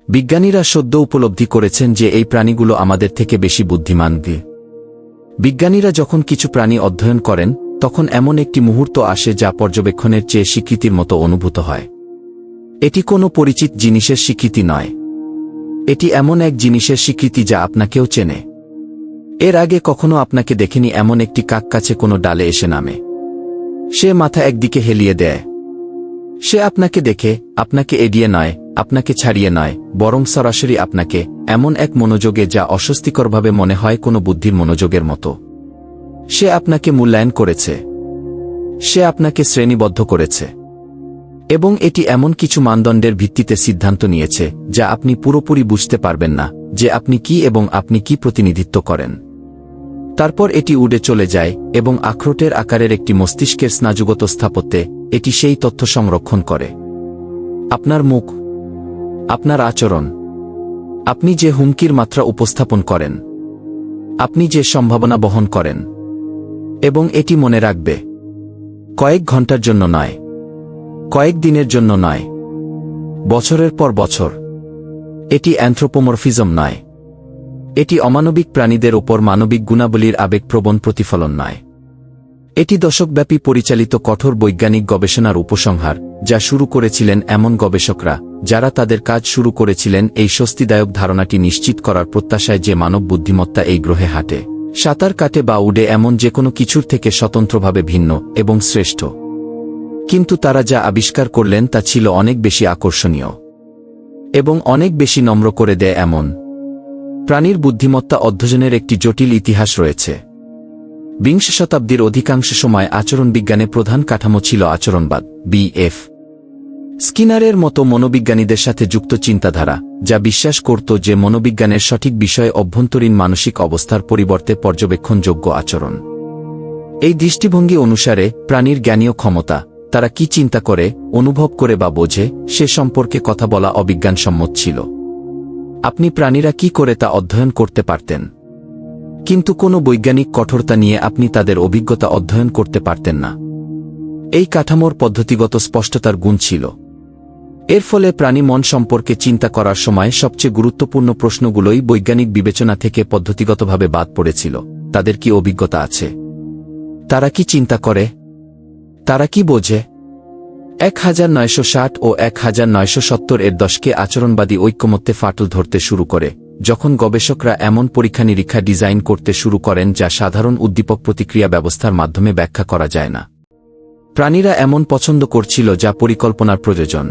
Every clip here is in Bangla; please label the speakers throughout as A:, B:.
A: বিজ্ঞানীরা সদ্য উপলব্ধি করেছেন যে এই প্রাণীগুলো আমাদের থেকে বেশি বুদ্ধিমান। বিজ্ঞানীরা যখন কিছু প্রাণী অধ্যয়ন করেন তখন এমন একটি মুহূর্ত আসে যা পর্যবেক্ষণের চেয়ে স্বীকৃতির মতো অনুভূত হয়। এটি কোনো পরিচিত জিনিসের স্বীকৃতি নয়। এটি এমন এক জিনিসের স্বীকৃতি যা আপনাকেও চেনে। এর আগে কখনো আপনাকে দেখেনি এমন একটি কাক কাছে কোনো ডালে এসে নামে। সে মাথা একদিকে হেলিয়ে দেয়। সে আপনাকে দেখে, আপনাকে এড়িয়ে নয়, আপনাকে ছাড়িয়ে নয়, বরং সরাসরি আপনাকে, এমন এক মনোযোগে যা অস্বস্তিকরভাবে মনে হয় কোনো বুদ্ধির মনোযোগের মতো। সে আপনাকে মূল্যায়ন করেছে। সে আপনাকে শ্রেণীবদ্ধ করেছে। এবং এটি এমন কিছু মানদণ্ডের ভিত্তিতে সিদ্ধান্ত নিয়েছে যা আপনি পুরোপুরি বুঝতে পারবেন না, যে আপনি কি এবং আপনি কি প্রতিনিধিত্ব করেন। তারপর এটি উড়ে চলে যায় এবং আখরোটের আকারের একটি মস্তিষ্কের স্নায়ুগত স্থাপত্যে এটি সেই তথ্য সংরক্ষণ করে। আপনার মুখ, আপনার আচরণ, আপনি যে হুমকির মাত্রা উপস্থাপন করেন, আপনি যে সম্ভাবনা বহন করেন। এবং এটি মনে রাখবে। কয়েক ঘন্টার জন্য নয়, কয়েক দিনের জন্য নয়, বছরের পর বছর। এটি অ্যানথ্রোপোমরফিজম নয়। এটি অমানবিক প্রাণীদের ওপর মানবিক গুণাবলীর আবেগপ্রবণ প্রতিফলন নয়। এটি দশকব্যাপী পরিচালিত কঠোর বৈজ্ঞানিক গবেষণার উপসংহার, যা শুরু করেছিলেন এমন গবেষকরা যারা তাদের কাজ শুরু করেছিলেন এই স্বস্তিদায়ক ধারণাটি নিশ্চিত করার প্রত্যাশায় যে মানব বুদ্ধিমত্তা এই গ্রহে হাঁটে, সাঁতার কাটে বা উড়ে এমন যে কোনো কিছুর থেকে স্বতন্ত্রভাবে ভিন্ন এবং শ্রেষ্ঠ। কিন্তু তারা যা আবিষ্কার করলেন তা ছিল অনেক বেশি আকর্ষণীয় এবং অনেক বেশি নম্র করে দেয় এমন। প্রাণীর বুদ্ধিমত্তা অধ্যয়নের একটি জটিল ইতিহাস রয়েছে। বিংশ শতাব্দীর অধিকাংশ সময় আচরণবিজ্ঞানে প্রধান কাঠামো ছিল আচরণবাদ, বি.এফ. স্কিনারের মতো মনোবিজ্ঞানীদের সাথে যুক্ত চিন্তাধারা, যা বিশ্বাস করত যে মনোবিজ্ঞানের সঠিক বিষয় অভ্যন্তরীণ মানসিক অবস্থার পরিবর্তে পর্যবেক্ষণযোগ্য আচরণ। এই দৃষ্টিভঙ্গি অনুসারে প্রাণীর জ্ঞানীয় ক্ষমতা, তারা কি চিন্তা করে, অনুভব করে বা বোঝে, সে সম্পর্কে কথা বলা অবিজ্ঞানসম্মত ছিল। আপনি প্রাণীরা কি করে তা অধ্যয়ন করতে পারতেন, কিন্তু কোনো বৈজ্ঞানিক কঠোরতা নিয়ে আপনি তাদের অভিজ্ঞতা অধ্যয়ন করতে পারতেন না। এই কাঠামোর পদ্ধতিগত স্পষ্টতার গুণ ছিল। এর ফলে প্রাণী মন সম্পর্কে চিন্তা করার সময় সবচেয়ে গুরুত্বপূর্ণ প্রশ্নগুলোই বৈজ্ঞানিক বিবেচনা থেকে পদ্ধতিগতভাবে বাদ পড়েছিল। তাদের কি অভিজ্ঞতা আছে? তারা কি চিন্তা করে? তারা কি বোঝে? 1960 ও 1970 এর দশকে আচরণবাদী ঐক্যমত্যে ফাটল ধরতে শুরু করে, যখন গবেষকরা এমন পরীক্ষা নিরীক্ষা ডিজাইন করতে শুরু করেন যা সাধারণ উদ্দীপক প্রতিক্রিয়া ব্যবস্থার মাধ্যমে ব্যাখ্যা করা যায় না। প্রাণীরা এমন পছন্দ করছিল যা পরিকল্পনার প্রয়োজন।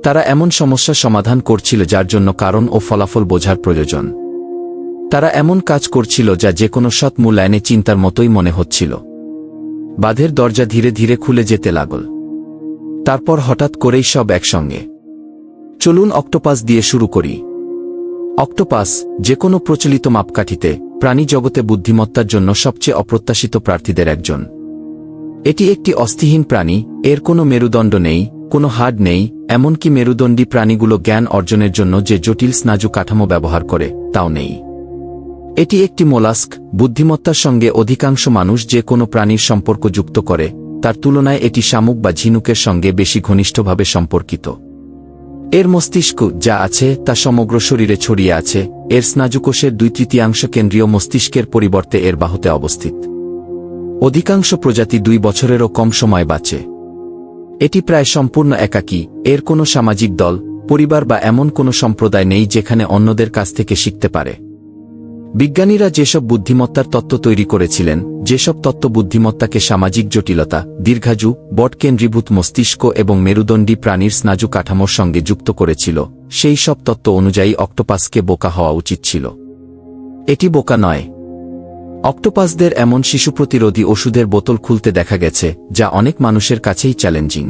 A: তারা এমন সমস্যা সমাধান করছিল যার জন্য কারণ ও ফলাফল বোঝার প্রয়োজন। তারা এমন কাজ করছিল যা যে কোনো সৎ মূল্যায়নে চিন্তার মতোই মনে হচ্ছিল। বাঁধের দরজা ধীরে ধীরে খুলে যেতে লাগল। তারপর হঠাৎ করেই সব একসঙ্গে। চলুন অক্টোপাস দিয়ে শুরু করি। অক্টোপাস, যে কোনো প্রচলিত মাপকাঠিতে, প্রাণী জগতে বুদ্ধিমত্তার জন্য সবচেয়ে অপ্রত্যাশিত প্রার্থীদের একজন। এটি একটি অস্থিহীন প্রাণী, এর কোনো মেরুদণ্ড নেই, কোনো হাড় নেই, এমনকি মেরুদণ্ডী প্রাণীগুলো জ্ঞান অর্জনের জন্য যে জটিল স্নায়ু কাঠামো ব্যবহার করে, তাও নেই। এটি একটি মোলাস্ক, বুদ্ধিমত্তার সঙ্গে অধিকাংশ মানুষ যে কোনো প্রাণীর সম্পর্ক যুক্ত করে, তার তুলনায় এটি শামুক বা ঝিনুকের সঙ্গে বেশি ঘনিষ্ঠভাবে সম্পর্কিত। এর মস্তিষ্ক যা আছে তা সমগ্র শরীরে ছড়িয়ে আছে। এর স্নায়ুকোষের 2/3 কেন্দ্রীয় মস্তিষ্কের পরিবর্তে এর বাহুতে অবস্থিত। অধিকাংশ প্রজাতি 2 বছরেরও কম সময় বাঁচে। এটি প্রায় সম্পূর্ণ একাকী, এর কোনো সামাজিক দল, পরিবার বা এমন কোনো সম্প্রদায় নেই যেখানে অন্যদের কাছ থেকে শিখতে পারে। বিজ্ঞানীরা যেসব বুদ্ধিমত্তার তত্ত্ব তৈরি করেছিলেন, যেসব তত্ত্ব বুদ্ধিমত্তাকে সামাজিক জটিলতা, দীর্ঘায়ু, বট কেন্দ্রীভূত মস্তিষ্ক এবং মেরুদণ্ডী প্রাণীর স্নায়ু কাঠামোর সঙ্গে যুক্ত করেছিল, সেই সব তত্ত্ব অনুযায়ী অক্টোপাসকে বোকা হওয়া উচিত ছিল। এটি বোকা নয়। অক্টোপাসদের এমন শিশু প্রতিরোধী ওষুধের বোতল খুলতে দেখা গেছে যা অনেক মানুষের কাছেই চ্যালেঞ্জিং।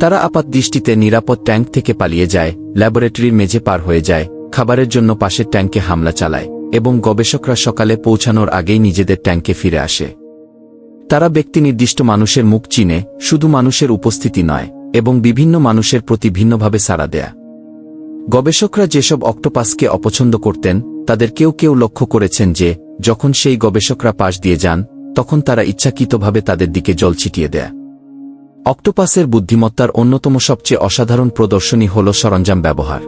A: তারা আপাতদৃষ্টিতে নিরাপদ ট্যাঙ্ক থেকে পালিয়ে যায়, ল্যাবরেটরির মেঝে পার হয়ে যায়, খাবারের জন্য পাশের ট্যাঙ্কে হামলা চালায়, এবং গবেষকরা সকালে পৌঁছানোর আগেই নিজেদের ট্যাঙ্কে ফিরে আসে। তারা ব্যক্তিনির্দিষ্ট মানুষের মুখ চিনে, শুধু মানুষের উপস্থিতি নয়, এবং বিভিন্ন মানুষের প্রতি ভিন্নভাবে সাড়া দেয়া। গবেষকরা যেসব অক্টোপাসকে অপছন্দ করতেন, তাদের কেউ কেউ লক্ষ্য করেছেন যে, যখন সেই গবেষকরা পাশ দিয়ে যান, তখন তারা ইচ্ছাকৃতভাবে তাদের দিকে জল ছিটিয়ে দেয়। অক্টোপাসের বুদ্ধিমত্তার অন্যতম সবচেয়ে অসাধারণ প্রদর্শনী হল সরঞ্জাম ব্যবহার।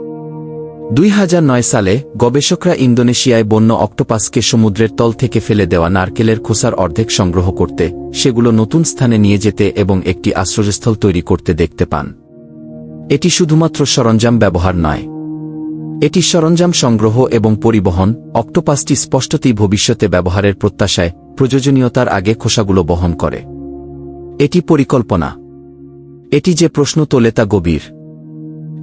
A: 2009 সালে গবেষকরা ইন্দোনেশিয়ায় বন্য অক্টোপাসকে সমুদ্রের তল থেকে ফেলে দেওয়া নারকেলের খোসার অর্ধেক সংগ্রহ করতে, সেগুলো নতুন স্থানে নিয়ে যেতে এবং একটি আশ্রয়স্থল তৈরি করতে দেখতে পান। এটি শুধুমাত্র সরঞ্জাম ব্যবহার নয়, এটি সরঞ্জাম সংগ্রহ এবং পরিবহন। অক্টোপাসটি স্পষ্টতই ভবিষ্যতে ব্যবহারের প্রত্যাশায় প্রয়োজনীয়তার আগে খোসাগুলো বহন করে। এটি পরিকল্পনা। এটি যে প্রশ্ন তোলে তা গভীর।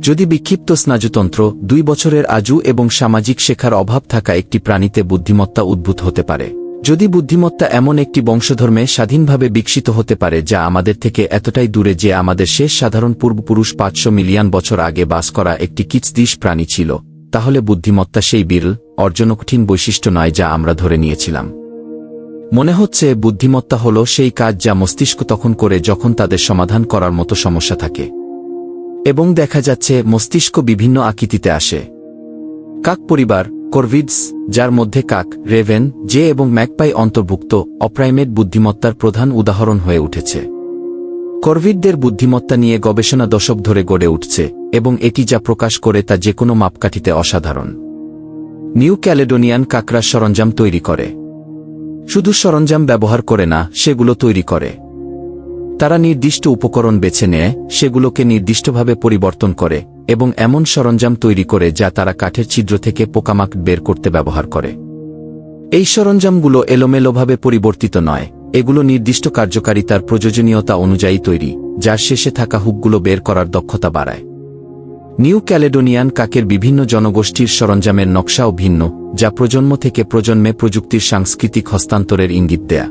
A: যদি বিক্ষিপ্ত স্নায়ুতন্ত্র, 2 বছরের আজু এবং সামাজিক শেখার অভাব থাকা একটি প্রাণীতে বুদ্ধিমত্তা উদ্ভূত হতে পারে, যদি বুদ্ধিমত্তা এমন একটি বংশধর্মে স্বাধীনভাবে বিকশিত হতে পারে যা আমাদের থেকে এতটাই দূরে যে আমাদের শেষ সাধারণ পূর্বপুরুষ 500 মিলিয়ন বছর আগে বাস করা একটি কিচদিশ প্রাণী ছিল, তাহলে বুদ্ধিমত্তা সেই বিরল, অর্জনকঠিন বৈশিষ্ট্য নয় যা আমরা ধরে নিয়েছিলাম। মনে হচ্ছে বুদ্ধিমত্তা হল সেই কাজ যা মস্তিষ্ক তখন করে যখন তাদের সমাধান করার মতো সমস্যা থাকে। এবং দেখা যাচ্ছে মস্তিষ্ক বিভিন্ন আকৃতিতে আসে। কাক পরিবার, কর্ভিডস, যার মধ্যে কাক, রেভেন, জে এবং ম্যাকপাই অন্তর্ভুক্ত, অপ্রাইমেট বুদ্ধিমত্তার প্রধান উদাহরণ হয়ে উঠেছে। কর্ভিডদের বুদ্ধিমত্তা নিয়ে গবেষণা দশক ধরে গড়ে উঠছে এবং এটি যা প্রকাশ করে তা যেকোনো মাপকাঠিতে অসাধারণ। নিউ ক্যালেডোনিয়ান কাকরা সরঞ্জাম তৈরি করে। শুধু সরঞ্জাম ব্যবহার করে না, সেগুলো তৈরি করে। তারা নির্দিষ্ট উপকরণ বেছে নেয়, সেগুলোকে নির্দিষ্টভাবে পরিবর্তন করে এবং এমন সরঞ্জাম তৈরি করে যা তারা কাঠের ছিদ্র থেকে পোকামাকড় বের করতে ব্যবহার করে। এই সরঞ্জামগুলো এলোমেলোভাবে পরিবর্তিত নয়, এগুলো নির্দিষ্ট কার্যকারিতার প্রয়োজনীয়তা অনুযায়ী তৈরি, যার শেষে থাকা হুকগুলো বের করার দক্ষতা বাড়ায়। নিউ ক্যালেডোনিয়ান কাকের বিভিন্ন জনগোষ্ঠীর সরঞ্জামের নকশাও ভিন্ন, যা প্রজন্ম থেকে প্রজন্মে প্রযুক্তির সাংস্কৃতিক হস্তান্তরের ইঙ্গিত দেয়া।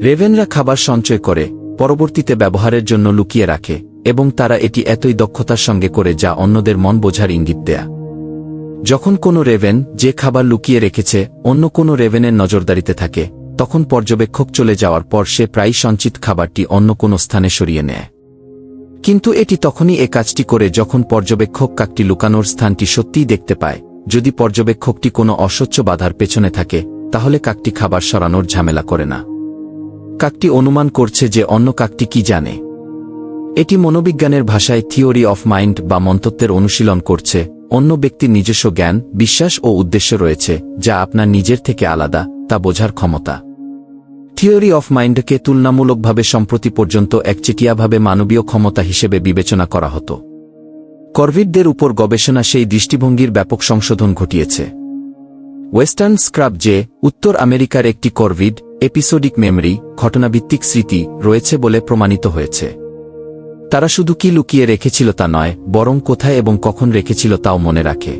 A: রেভেনরা খাবার সঞ্চয় করে, পরবর্তীতে ব্যবহারের জন্য লুকিয়ে রাখে এবং তারা এটি এতই দক্ষতার সঙ্গে করে যা অন্যদের মন বোঝার ইঙ্গিত দেয়া। যখন কোনো রেভেন যে খাবার লুকিয়ে রেখেছে অন্য কোনো রেভেনের নজরদারিতে থাকে, তখন পর্যবেক্ষক চলে যাওয়ার পর সে প্রায় সঞ্চিত খাবারটি অন্য কোনো স্থানে সরিয়ে নেয়। কিন্তু এটি তখনই এ কাজটি করে যখন পর্যবেক্ষক কাকটি লুকানোর স্থানটি সত্যিই দেখতে পায়। যদি পর্যবেক্ষকটি কোনো অস্বচ্ছ বাধার পেছনে থাকে, তাহলে কাকটি খাবার সরানোর ঝামেলা করে না। কাকটি অনুমান করছে যে অন্য কাকটি কি জানে। এটি মনোবিজ্ঞানের ভাষায় থিওরি অফ মাইন্ড বা মনতত্ত্বের অনুশীলন করছে। অন্য ব্যক্তির নিজস্ব জ্ঞান, বিশ্বাস ও উদ্দেশ্য রয়েছে যা আপনার নিজের থেকে আলাদা, তা বোঝার ক্ষমতা। থিওরি অফ মাইন্ডকে তুলনামূলকভাবে সম্প্রতি পর্যন্ত একচেটিয়াভাবে মানবীয় ক্ষমতা হিসেবে বিবেচনা করা হতো। কর্ভিডদের উপর গবেষণা সেই দৃষ্টিভঙ্গির ব্যাপক সংশোধন ঘটিয়েছে। ওয়েস্টার্ন স্ক্রাব যে উত্তর আমেরিকার একটি কর্ভিড, এপিসোডিক মেমরি, ঘটনাভিত্তিক স্মৃতি রয়েছে বলে প্রমাণিত হয়েছে। তারা শুধু কি লুকিয়ে রেখেছিল তা নয়, বরং কোথায় এবং কখন রেখেছিল তাও মনে রাখে।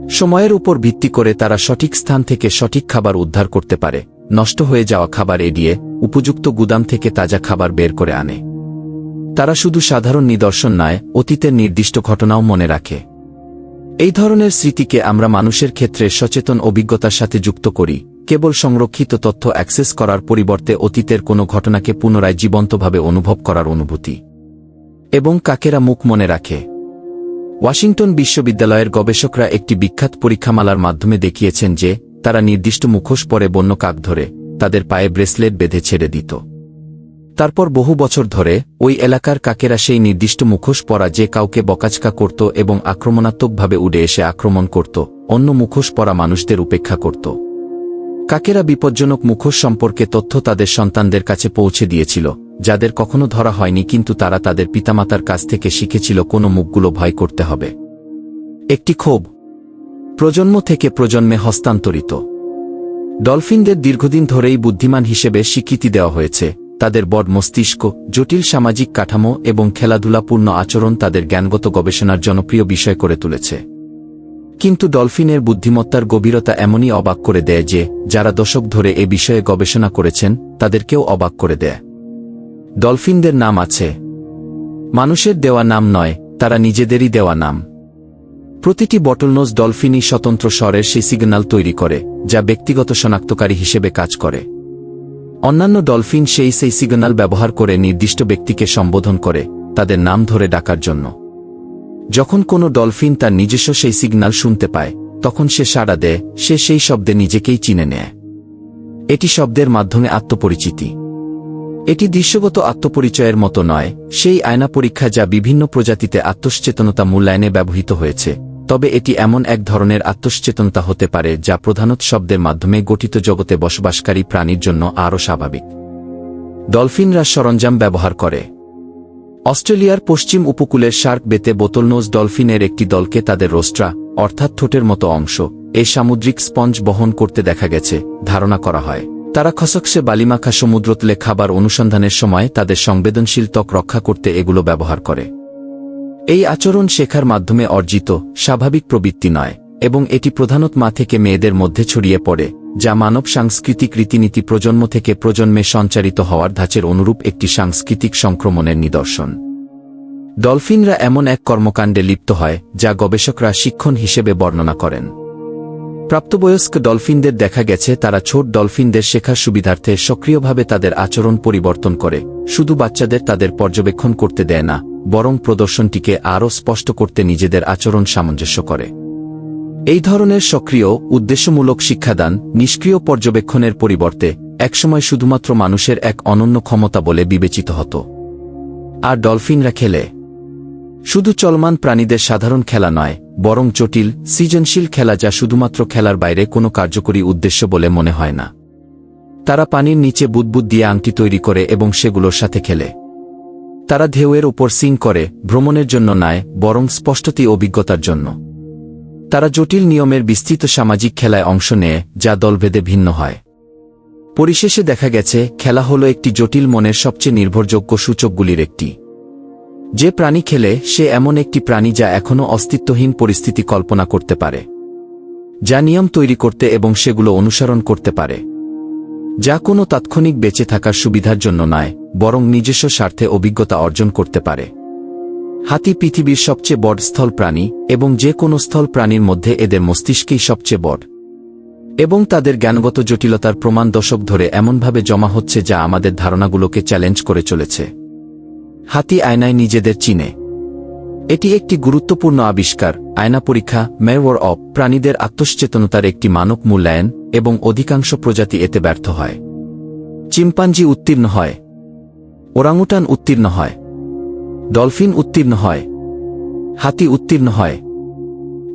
A: সময়ের উপর ভিত্তি করে তারা সঠিক স্থান থেকে সঠিক খাবার উদ্ধার করতে পারে, নষ্ট হয়ে যাওয়া খাবার এড়িয়ে উপযুক্ত গুদাম থেকে তাজা খাবার বের করে আনে। তারা শুধু সাধারণ নিদর্শন নয়, অতীতের নির্দিষ্ট ঘটনাও মনে রাখে। এই ধরনের স্মৃতিকে আমরা মানুষের ক্ষেত্রে সচেতন অভিজ্ঞতার সাথে যুক্ত করি, কেবল সংরক্ষিত তথ্য অ্যাক্সেস করার পরিবর্তে অতীতের কোনো ঘটনাকে পুনরায় জীবন্তভাবে অনুভব করার অনুভূতি। এবং কাকেরা মুখ মনে রাখে। ওয়াশিংটন বিশ্ববিদ্যালয়ের গবেষকরা একটি বিখ্যাত পরীক্ষামালার মাধ্যমে দেখিয়েছেন যে তারা নির্দিষ্ট মুখোশ পরে বন্য কাক ধরে তাদের পায়ে ব্রেসলেট বেঁধে ছেড়ে দিত। তারপর বহু বছর ধরে ওই এলাকার কাকেরা সেই নির্দিষ্ট মুখোশ পরা যে কাউকে বকাঝকা করত এবং আক্রমণাত্মকভাবে উড়ে এসে আক্রমণ করত, অন্য মুখোশ পরা মানুষদের উপেক্ষা করত। কাকেরা বিপজ্জনক মুখোশ সম্পর্কে তথ্য তাদের সন্তানদের কাছে পৌঁছে দিয়েছিল, যাদের কখনো ধরা হয়নি, কিন্তু তারা তাদের পিতামাতার কাছ থেকে শিখেছিল কোন মুখগুলো ভয় করতে হবে। একটি ক্ষোভ প্রজন্ম থেকে প্রজন্মে হস্তান্তরিত। ডলফিনদের দীর্ঘদিন ধরেই বুদ্ধিমান হিসেবে স্বীকৃতি দেওয়া হয়েছে। তাদের বড় মস্তিষ্ক, জটিল সামাজিক কাঠামো এবং খেলাধুলাপূর্ণ আচরণ তাদের জ্ঞানগত গবেষণার জনপ্রিয় বিষয় করে তুলেছে। কিন্তু ডলফিনের বুদ্ধিমত্তার গভীরতা এমনই অবাক করে দেয় যে যারা দশক ধরে এ বিষয়ে গবেষণা করেছেন তাদেরকেও অবাক করে দেয়। ডলফিনদের নাম আছে, মানুষের দেওয়া নাম নয়, তারা নিজেদেরই দেওয়া নাম। প্রতিটি বটলনোজ ডলফিনই স্বতন্ত্র স্বরের সেই সিগন্যাল তৈরি করে যা ব্যক্তিগত শনাক্তকারী হিসেবে কাজ করে। অন্যান্য ডলফিন সেই সিগন্যাল ব্যবহার করে নির্দিষ্ট ব্যক্তিকে সম্বোধন করে, তাদের নাম ধরে ডাকার জন্য। যখন কোনো ডলফিন তার নিজস্ব সেই সিগন্যাল শুনতে পায়, তখন সে সাড়া দেয়, সে সেই শব্দে নিজেকেই চিনে নেয়। এটি শব্দের মাধ্যমে আত্মপরিচিতি। এটি দৃশ্যগত আত্মপরিচয়ের মতো নয়, সেই আয়না পরীক্ষা যা বিভিন্ন প্রজাতিতে আত্মসচেতনতা মূল্যায়নে ব্যবহৃত হয়েছে। তবে এটি এমন এক ধরনের আত্মসচেতনতা হতে পারে যা প্রধানত শব্দের মাধ্যমে গঠিত জগতে বসবাসকারী প্রাণীর জন্য আরও স্বাভাবিক। ডলফিনরা সরঞ্জাম ব্যবহার করে। অস্ট্রেলিয়ার পশ্চিম উপকূলের শার্ক বেতে বোতলনোজ ডলফিনের একটি দলকে তাদের রোস্ট্রা অর্থাৎ ঠোঁটের মতো অংশ এই সামুদ্রিক স্পঞ্জ বহন করতে দেখা গেছে। ধারণা করা হয় তারা খসকসে বালিমাখা সমুদ্রতলে খাবার অনুসন্ধানের সময় তাদের সংবেদনশীল ত্বক রক্ষা করতে এগুলো ব্যবহার করে। এই আচরণ শেখার মাধ্যমে অর্জিত স্বাভাবিক প্রবৃত্তি নয়, এবং এটি প্রধানত মা থেকে মেয়েদের মধ্যে ছড়িয়ে পড়ে, যা মানব সাংস্কৃতিক রীতিনীতি প্রজন্ম থেকে প্রজন্মে সঞ্চারিত হওয়ার ধাঁচের অনুরূপ একটি সাংস্কৃতিক সংক্রমণের নিদর্শন। ডলফিনরা এমন এক কর্মকাণ্ডে লিপ্ত হয় যা গবেষকরা শিক্ষণ হিসেবে বর্ণনা করেন। প্রাপ্তবয়স্ক ডলফিনদের দেখা গেছে তারা ছোট ডলফিনদের শেখার সুবিধার্থে সক্রিয়ভাবে তাদের আচরণ পরিবর্তন করে, শুধু বাচ্চাদের তাদের পর্যবেক্ষণ করতে দেয় না, বরং প্রদর্শনটিকে আরও স্পষ্ট করতে নিজেদের আচরণ সামঞ্জস্য করে। এই ধরনের সক্রিয় উদ্দেশ্যমূলক শিক্ষাদান নিষ্ক্রিয় পর্যবেক্ষণের পরিবর্তে একসময় শুধুমাত্র মানুষের এক অনন্য ক্ষমতা বলে বিবেচিত হতো। আর ডলফিনরা খেলে শুধু চলমান প্রাণীদের সাধারণ খেলা নয়, বরং জটিল সৃজনশীল খেলা যা শুধুমাত্র খেলার বাইরে কোনো কার্যকরী উদ্দেশ্য বলে মনে হয় না। তারা পানির নিচে বুদবুদ দিয়ে আংটি তৈরি করে এবং সেগুলোর সাথে খেলে। তারা ঢেউয়ের উপর সিং করে, ভ্রমণের জন্য নয়, বরং স্পষ্টতই অভিজ্ঞতার জন্য। তারা জটিল নিয়মের বিস্তৃত সামাজিক খেলায় অংশ নেয়, যা দলভেদে ভিন্ন হয়। পরিশেষে দেখা গেছে খেলা হল একটি জটিল মনের সবচেয়ে নির্ভরযোগ্য সূচকগুলির একটি। যে প্রাণী খেলে সে এমন একটি প্রাণী যা এখনও অস্তিত্বহীন পরিস্থিতি কল্পনা করতে পারে, যা নিয়ম তৈরি করতে এবং সেগুলো অনুসরণ করতে পারে, যা কোনো তাৎক্ষণিক বেঁচে থাকার সুবিধার জন্য নয়, বরং নিজস্ব স্বার্থে অভিজ্ঞতা অর্জন করতে পারে। হাতি পৃথিবীর সবচেয়ে বড় স্থল প্রাণী, এবং যে কোনো স্থল প্রাণীর মধ্যে এদের মস্তিষ্কেই সবচেয়ে বড়, এবং তাদের জ্ঞানগত জটিলতার প্রমাণ দশক ধরে এমনভাবে জমা হচ্ছে যা আমাদের ধারণাগুলোকে চ্যালেঞ্জ করে চলেছে। হাতি আয়নায় নিজেদের চিনে। এটি একটি গুরুত্বপূর্ণ আবিষ্কার। আয়না পরীক্ষা মেওয়ার অফ প্রাণীদের আত্মসচেতনতার একটি মানক মূল্যায়ন, এবং অধিকাংশ প্রজাতি এতে ব্যর্থ হয়। চিম্পাঞ্জি উত্তীর্ণ হয়, ওরাংউটান উত্তীর্ণ হয়, ডলফিন উত্তীর্ণ হয়, হাতি উত্তীর্ণ হয়।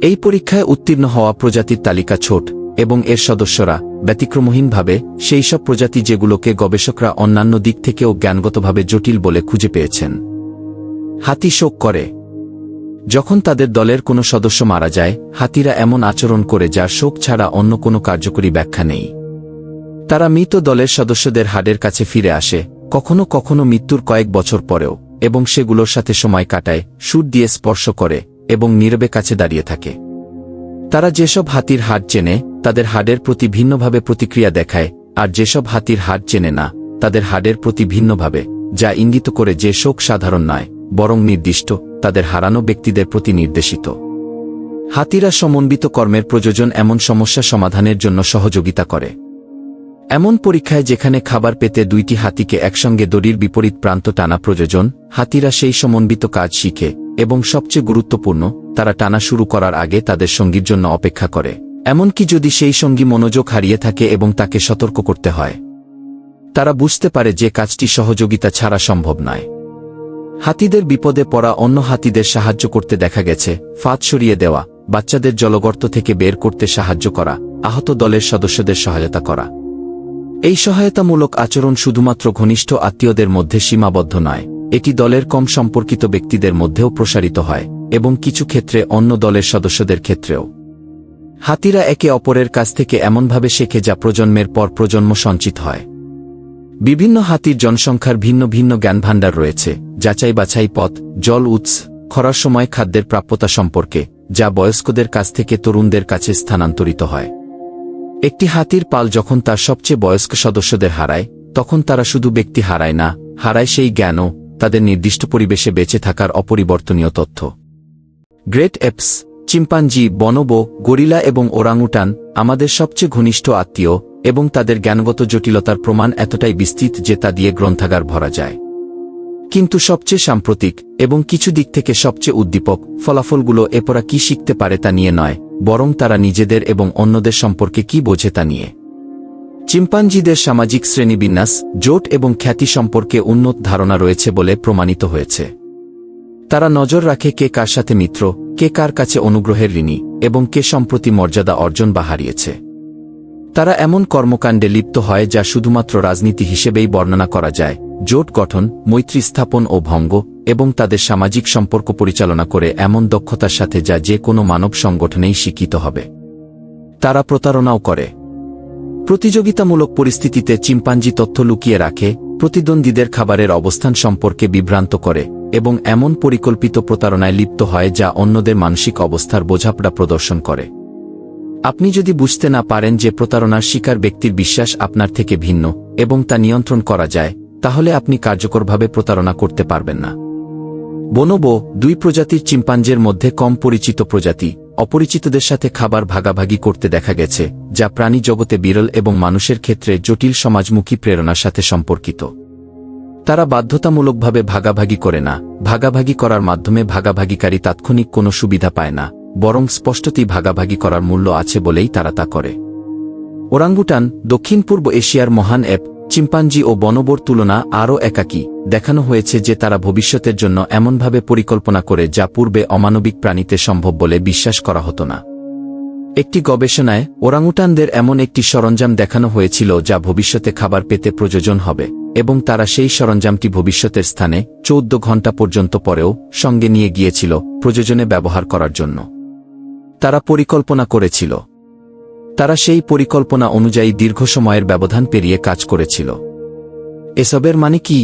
A: এই পরীক্ষায় উত্তীর্ণ হওয়া প্রজাতির তালিকা ছোট, এবং এর সদস্যরা ব্যতিক্রমহীনভাবে সেই সব প্রজাতি যেগুলোকে গবেষকরা অন্যান্য দিক থেকেও জ্ঞানগতভাবে জটিল বলে খুঁজে পেয়েছেন। হাতি শোক করে। যখন তাদের দলের কোনো সদস্য মারা যায়, হাতিরা এমন আচরণ করে যার শোক ছাড়া অন্য কোনো কার্যকরী ব্যাখ্যা নেই। তারা মৃত দলের সদস্যদের হাড়ের কাছে ফিরে আসে, কখনো কখনো মৃত্যুর কয়েক বছর পরেও, এবং সেগুলোর সাথে সময় কাটায়, সুর দিয়ে স্পর্শ করে, এবং নীরবে কাছে দাঁড়িয়ে থাকে। তারা যেসব হাতির হাড় চেনে তাদের হাড়ের প্রতি ভিন্নভাবে প্রতিক্রিয়া দেখায়, আর যেসব হাতির হাড় চেনে না তাদের হাড়ের প্রতি ভিন্নভাবে, যা ইঙ্গিত করে যে শোক সাধারণ নয়, বরং নির্দিষ্ট, তাদের হারানো ব্যক্তিদের প্রতি নির্দেশিত। হাতিরা সমন্বিত কর্মের প্রয়োজন এমন সমস্যা সমাধানের জন্য সহযোগিতা করে। এমন পরীক্ষায় যেখানে খাবার পেতে দুইটি হাতিকে একসঙ্গে দড়ির বিপরীত প্রান্ত টানা প্রয়োজন, হাতিরা সেই সমন্বিত কাজ শিখে, এবং সবচেয়ে গুরুত্বপূর্ণ, তারা টানা শুরু করার আগে তাদের সঙ্গীর জন্য অপেক্ষা করে, এমনকি যদি সেই সঙ্গী মনোযোগ হারিয়ে থাকে এবং তাকে সতর্ক করতে হয়। তারা বুঝতে পারে যে কাজটি সহযোগিতা ছাড়া সম্ভব নয়। হাতিদের বিপদে পড়া অন্য হাতিদের সাহায্য করতে দেখা গেছে, ফাঁদ সরিয়ে দেওয়া, বাচ্চাদের জলগর্ত থেকে বের করতে সাহায্য করা, আহত দলের সদস্যদের সহায়তা করা। এই সহায়তামূলক আচরণ শুধুমাত্র ঘনিষ্ঠ আত্মীয়দের মধ্যে সীমাবদ্ধ নয়, এটি দলের কম সম্পর্কিত ব্যক্তিদের মধ্যেও প্রসারিত হয়, এবং কিছু ক্ষেত্রে অন্য দলের সদস্যদের ক্ষেত্রেও। হাতিরা একে অপরের কাছ থেকে এমনভাবে শেখে যা প্রজন্মের পর প্রজন্ম সঞ্চিত হয়। বিভিন্ন হাতির জনসংখ্যার ভিন্ন ভিন্ন জ্ঞানভাণ্ডার রয়েছে, যাচাই বাছাই পথ, জল উৎস, খরার সময় খাদ্যের প্রাপ্যতা সম্পর্কে, যা বয়স্কদের কাছ থেকে তরুণদের কাছে স্থানান্তরিত হয়। একটি হাতির পাল যখন তার সবচেয়ে বয়স্ক সদস্যদের হারায়, তখন তারা শুধু ব্যক্তি হারায় না, হারায় সেই জ্ঞানও, তাদের নির্দিষ্ট পরিবেশে বেঁচে থাকার অপরিবর্তনীয় তথ্য। গ্রেট এপস, চিম্পাঞ্জি, বনবো, গরিলা এবং ওরাংউটান আমাদের সবচেয়ে ঘনিষ্ঠ আত্মীয়, এবং তাদের জ্ঞানগত জটিলতার প্রমাণ এতটাই বিস্তৃত যে তা দিয়ে গ্রন্থাগার ভরা যায়। কিন্তু সবচেয়ে সাম্প্রতিক, এবং কিছু দিক থেকে সবচেয়ে উদ্দীপক ফলাফলগুলো এপরা কি শিখতে পারে তা নিয়ে নয়, বরং তারা নিজেদের এবং অন্যদের সম্পর্কে কি বোঝে তা নিয়ে। চিম্পাঞ্জিদের সামাজিক শ্রেণীবিন্যাস, জোট এবং খ্যাতি সম্পর্কে উন্নত ধারণা রয়েছে বলে প্রমাণিত হয়েছে। তারা নজর রাখে কে কার সাথে মিত্র, কে কার কাছে অনুগ্রহের ঋণী এবং কে সম্প্রতি মর্যাদা অর্জন বা হারিয়েছে। তারা এমন কর্মকাণ্ডে লিপ্ত হয় যা শুধুমাত্র রাজনীতি হিসেবেই বর্ণনা করা যায়, জোট গঠন, মৈত্রী স্থাপন ও ভঙ্গ, এবং তাদের সামাজিক সম্পর্ক পরিচালনা করে এমন দক্ষতার সাথে যা যে কোনো মানব সংগঠনেই স্বীকৃত হবে। তারা প্রতারণাও করে। প্রতিযোগিতামূলক পরিস্থিতিতে চিম্পাঞ্জি তথ্য লুকিয়ে রাখে, প্রতিদ্বন্দ্বীদের খাবারের অবস্থান সম্পর্কে বিভ্রান্ত করে এবং এমন পরিকল্পিত প্রতারণায় লিপ্ত হয় যা অন্যদের মানসিক অবস্থার বোঝাপড়া প্রদর্শন করে। আপনি যদি বুঝতে না পারেন যে প্রতারণার শিকার ব্যক্তির বিশ্বাস আপনার থেকে ভিন্ন এবং তা নিয়ন্ত্রণ করা যায়, তাহলে আপনি কার্যকরভাবে প্রতারণা করতে পারবেন না। বনোবো, 2 প্রজাতির চিম্পাঞ্জির মধ্যে কম পরিচিত প্রজাতি, অপরিচিতদের সাথে খাবার ভাগাভাগি করতে দেখা গেছে, যা প্রাণী জগতে বিরল এবং মানুষের ক্ষেত্রে জটিল সমাজমুখী প্রেরণার সাথে সম্পর্কিত। তারা বাধ্যতামূলকভাবে ভাগাভাগি করে না, ভাগাভাগি করার মাধ্যমে ভাগাভাগিকারী তাৎক্ষণিক কোনো সুবিধা পায় না, বরং স্পষ্টতই ভাগাভাগি করার মূল্য আছে বলেই তারা তা করে। ওরাঙ্গুটান, দক্ষিণ পূর্ব এশিয়ার মহান অ্যাপ, চিম্পাঞ্জি ও বনোবোর তুলনা আরও একাকী। দেখানো হয়েছে যে তারা ভবিষ্যতের জন্য এমনভাবে পরিকল্পনা করে যা পূর্বে অমানবিক প্রাণীতে সম্ভব বলে বিশ্বাস করা হতো না। একটি গবেষণায় ওরাঙ্গুটানদের এমন একটি সরঞ্জাম দেখানো হয়েছিল যা ভবিষ্যতে খাবার পেতে প্রয়োজন হবে, এবং তারা সেই সরঞ্জামটি ভবিষ্যতের স্থানে 14 ঘণ্টা পর্যন্ত পরেও সঙ্গে নিয়ে গিয়েছিল প্রয়োজনে ব্যবহার করার জন্য। তারা পরিকল্পনা করেছিল। তারা সেই পরিকল্পনা অনুযায়ী দীর্ঘ সময়ের ব্যবধান পেরিয়ে কাজ করেছিল। এসবের মানে কি?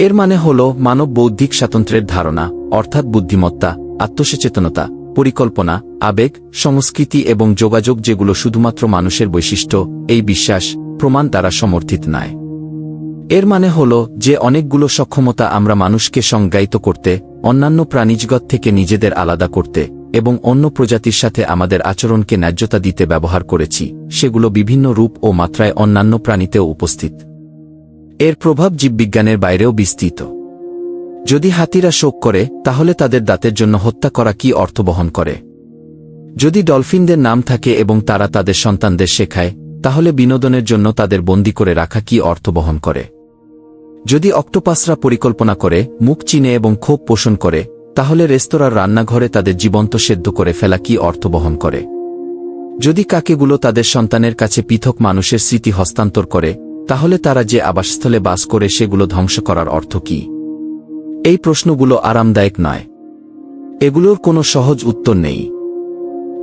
A: এর মানে হল মানব বৌদ্ধিক স্বাতন্ত্র্যের ধারণা, অর্থাৎ বুদ্ধিমত্তা, আত্মসচেতনতা, পরিকল্পনা, আবেগ, সংস্কৃতি এবং যোগাযোগ যেগুলো শুধুমাত্র মানুষের বৈশিষ্ট্য, এই বিশ্বাস, প্রমাণ দ্বারা সমর্থিত নয়। এর মানে হল যে অনেকগুলো সক্ষমতা আমরা মানুষকে সংজ্ঞায়িত করতে, অন্যান্য প্রাণীজগৎ থেকে নিজেদের আলাদা করতে এবং অন্য প্রজাতির সাথে আমাদের আচরণকে ন্যায্যতা দিতে ব্যবহার করেছি, সেগুলো বিভিন্ন রূপ ও মাত্রায় অন্যান্য প্রাণীতেও উপস্থিত। এর প্রভাব জীববিজ্ঞানের বাইরেও বিস্তৃত। যদি হাতিরা শোক করে, তাহলে তাদের দাঁতের জন্য হত্যা করা কি অর্থ বহন করে? যদি ডলফিনদের নাম থাকে এবং তারা তাদের সন্তানদের শেখায়, তাহলে বিনোদনের জন্য তাদের বন্দী করে রাখা কি অর্থ বহন করে? যদি অক্টোপাসরা পরিকল্পনা করে, মুখ চিনে এবং ক্ষোভ পোষণ করে, তাহলে রেস্তোরাঁর রান্নাঘরে তাদের জীবন্ত সেদ্ধ করে ফেলা কি অর্থ বহন করে? যদি কাকেগুলো তাদের সন্তানের কাছে পৃথক মানুষের স্মৃতি হস্তান্তর করে, তাহলে তারা যে আবাসস্থলে বাস করে সেগুলো ধ্বংস করার অর্থ কি? এই প্রশ্নগুলো আরামদায়ক নয়। এগুলোর কোনো সহজ উত্তর নেই।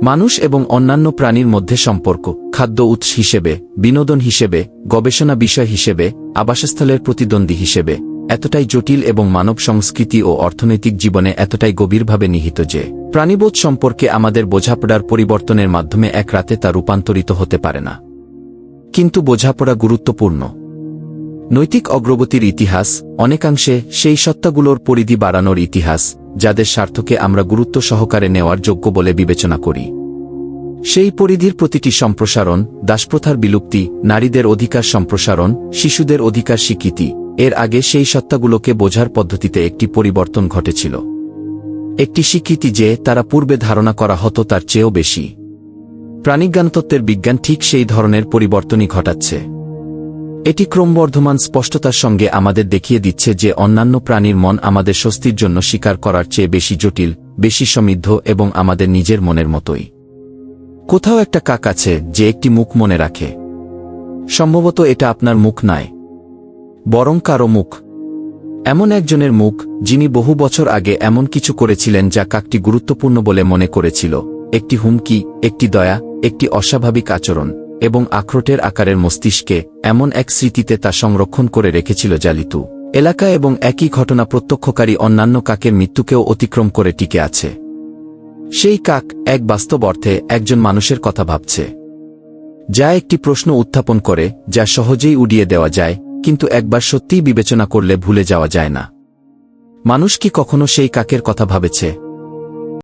A: মানুষ এবং অন্যান্য প্রাণীর মধ্যে সম্পর্ক, খাদ্য উৎস হিসেবে, বিনোদন হিসেবে, গবেষণা বিষয় হিসেবে, আবাসস্থলের প্রতিদ্বন্দ্বী হিসেবে, এতটাই জটিল এবং মানব সংস্কৃতি ও অর্থনৈতিক জীবনে এতটাই গভীরভাবে নিহিত যে প্রাণীবোধ সম্পর্কে আমাদের বোঝাপড়ার পরিবর্তনের মাধ্যমে এক রাতে তা রূপান্তরিত হতে পারে না। কিন্তু বোঝাপড়া গুরুত্বপূর্ণ। নৈতিক অগ্রগতির ইতিহাস অনেকাংশে সেই সত্তাগুলোর পরিধি বাড়ানোর ইতিহাস, যাদের স্বার্থকে আমরা গুরুত্ব সহকারে নেওয়ার যোগ্য বলে বিবেচনা করি। সেই পরিধির প্রতিটি সম্প্রসারণ, দাসপ্রথার বিলুপ্তি, নারীদের অধিকার সম্প্রসারণ, শিশুদের অধিকার স্বীকৃতি, এর আগে সেই সত্তাগুলোকে বোঝার পদ্ধতিতে একটি পরিবর্তন ঘটেছিল। একটি স্বীকৃতি যে তারা পূর্বে ধারণা করা হতো তার চেয়েও বেশি। প্রাণিজ্ঞানতত্ত্বের বিজ্ঞান ঠিক সেই ধরনের পরিবর্তনই ঘটাচ্ছে। এটি ক্রমবর্ধমান স্পষ্টতার সঙ্গে আমাদের দেখিয়ে দিচ্ছে যে অন্যান্য প্রাণীর মন আমাদের স্বস্তির জন্য স্বীকার করার চেয়ে বেশি জটিল, বেশি সমৃদ্ধ এবং আমাদের নিজের মনের মতোই। কোথাও একটা কাক আছে যে একটি মুখ মনে রাখে। সম্ভবত এটা আপনার মুখ নয়, বরং কারো মুখ। এমন একজনের মুখ, যিনি বহু বছর আগে এমন কিছু করেছিলেন যা কাকটি গুরুত্বপূর্ণ বলে মনে করেছিল, একটি হুমকি, একটি দয়া, একটি অস্বাভাবিক আচরণ, এবং আখরোটের আকারের মস্তিষ্কে এমন এক স্মৃতিতে তা সংরক্ষণ করে রেখেছিল জালিতু এলাকা এবং একই ঘটনা প্রত্যক্ষকারী অন্যান্য কাকের মৃত্যুকেও অতিক্রম করে টিকে আছে। সেই কাক এক বাস্তব অর্থে একজন মানুষের কথা ভাবছে, যা একটি প্রশ্ন উত্থাপন করে যা সহজেই উড়িয়ে দেওয়া যায়, কিন্তু একবার সত্যিই বিবেচনা করলে ভুলে যাওয়া যায় না। মানুষ কি কখনো সেই কাকের কথা ভাবেছে?